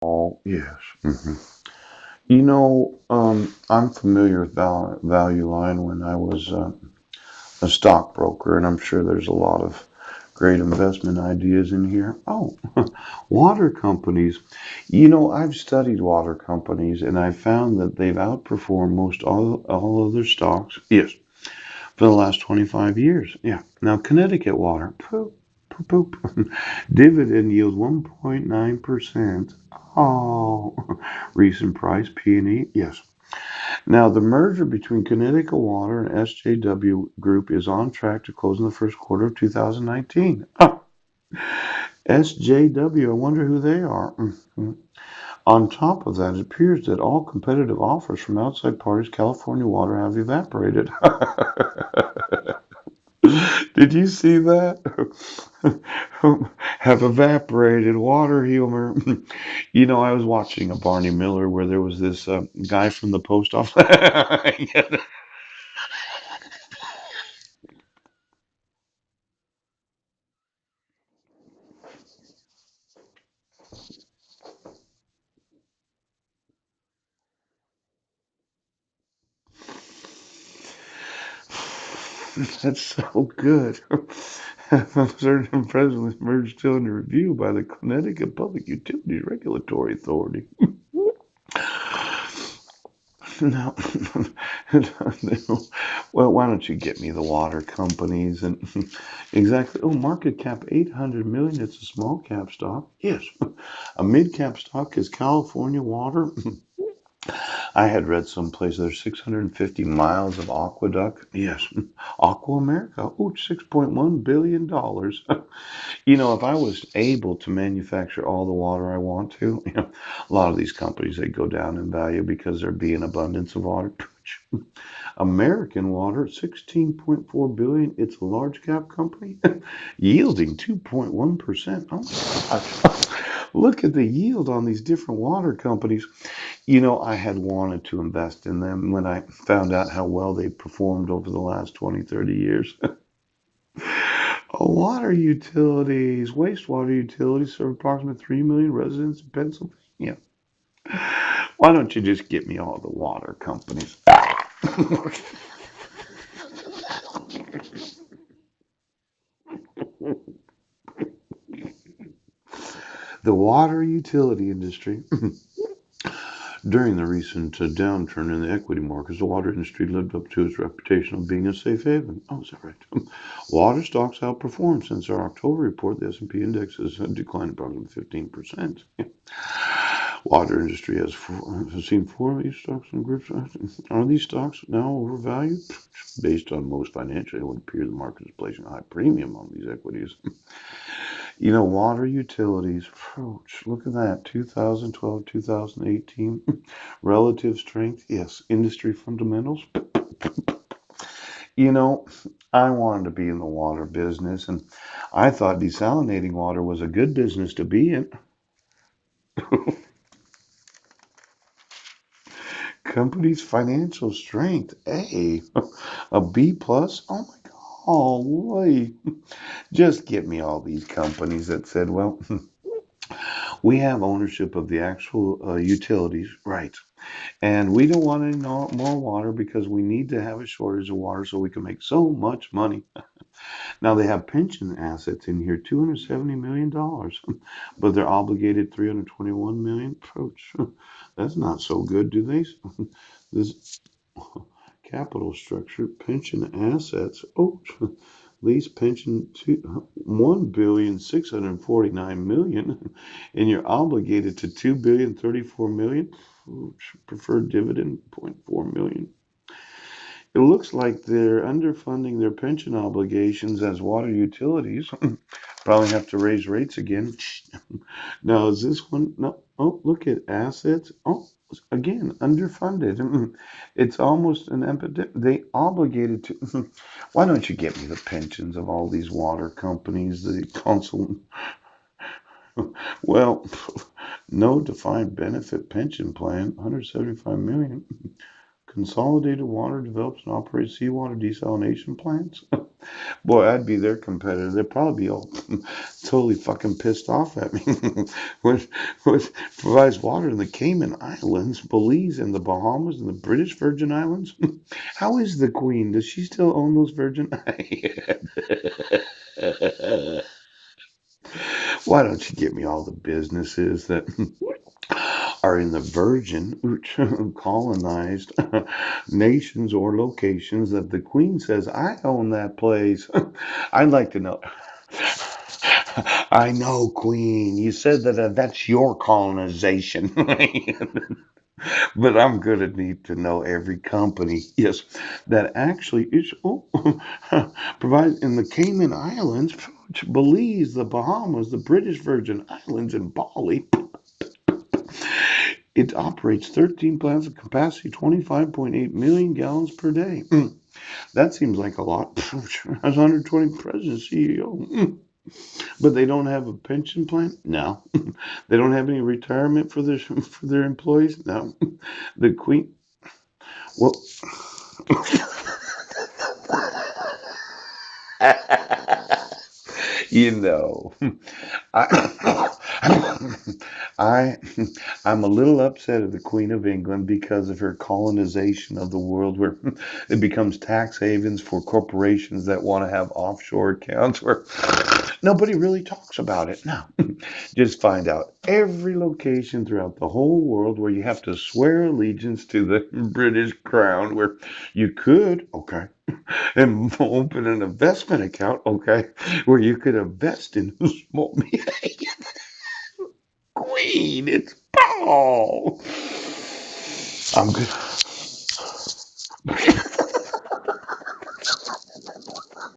Oh, yes. I'm familiar with Value Line when I was a stockbroker, and I'm sure there's a lot of great investment ideas in here. Oh, water companies. I've studied water companies, and I found that they've outperformed most all other stocks. Yes, for the last 25 years. Yeah. Now, Connecticut Water. Poop, poop, poop. Dividend yield 1.9%. Oh, recent price, P&E. Yes. Now, the merger between Connecticut Water and SJW Group is on track to close in the first quarter of 2019. Oh, SJW, I wonder who they are. On top of that, it appears that all competitive offers from outside parties, California Water, have evaporated. Did you see that? Have evaporated water humor. I was watching a Barney Miller where there was this guy from the post office. That's so good. Certain presidents merged still under review by the Connecticut Public Utilities Regulatory Authority. No, well, why don't you get me the water companies and exactly? Oh, market cap 800 million. It's a small cap stock. Yes, a mid cap stock is California Water. I had read someplace there's 650 miles of aqueduct. Yes, Aqua America. Oh, $6.1 billion. If I was able to manufacture all the water I want to, a lot of these companies they go down in value because there be an abundance of water. American Water, 16.4 billion. It's a large cap company, yielding 2.1%. Oh my gosh. Look at the yield on these different water companies. I had wanted to invest in them when I found out how well they performed over the last 20, 30 years. Water utilities, wastewater utilities serve approximately 3 million residents in Pennsylvania. Why don't you just get me all the water companies? The water utility industry. During the recent downturn in the equity markets, the water industry lived up to its reputation of being a safe haven. Oh, is that right? Water stocks outperformed since our October report. The S&P index has declined approximately 15%. Water industry has seen four of these stocks and groups. Are these stocks now overvalued? Based on most financially, it would appear the market is placing a high premium on these equities. Water utilities. Look at that. 2012, 2018. Relative strength. Yes. Industry fundamentals. You know, I wanted to be in the water business, and I thought desalinating water was a good business to be in. Company's financial strength. A. A B plus. Oh my God. Holy. Just get me all these companies that said, well, we have ownership of the actual utilities, right? And we don't want any more water because we need to have a shortage of water so we can make so much money. Now they have pension assets in here, $270 million, but they're obligated 321 million. Approach. That's not so good, do they? This capital structure, pension assets. Oh, lease pension to 1,649,000,000, and you're obligated to 2,034,000,000. Preferred dividend 0.4 million. It looks like they're underfunding their pension obligations as water utilities. Probably have to raise rates again. Now, is this one? No. Oh, look at assets. Oh, again, underfunded. It's almost an epidemic. They obligated to. Why don't you get me the pensions of all these water companies, the consul? Well, no defined benefit pension plan, 175 million. Consolidated Water develops and operates seawater desalination plants. Boy, I'd be their competitor. They'd probably be all totally fucking pissed off at me. What, what provides water in the Cayman Islands, Belize, and the Bahamas, and the British Virgin Islands? How is the Queen? Does she still own those Virgin? Why don't you give me all the businesses that are in the virgin colonized nations or locations that the Queen says, I own that place? I'd like to know. I know, Queen. You said that that's your colonization. But I'm going to need to know every company, yes, that actually is provide in the Cayman Islands, Belize, the Bahamas, the British Virgin Islands, and Bali. It operates 13 plants of capacity, 25.8 million gallons per day. That seems like a lot. That's 120 president, CEO. But they don't have a pension plan? No. They don't have any retirement for their employees? No. The Queen, well, you know, I, I, I'm a little upset at the Queen of England because of her colonization of the world, where it becomes tax havens for corporations that want to have offshore accounts where nobody really talks about it. No, just find out every location throughout the whole world where you have to swear allegiance to the British crown, where you could, okay, and open an investment account, okay, where you could invest in small Queen. It's Paul. I'm good.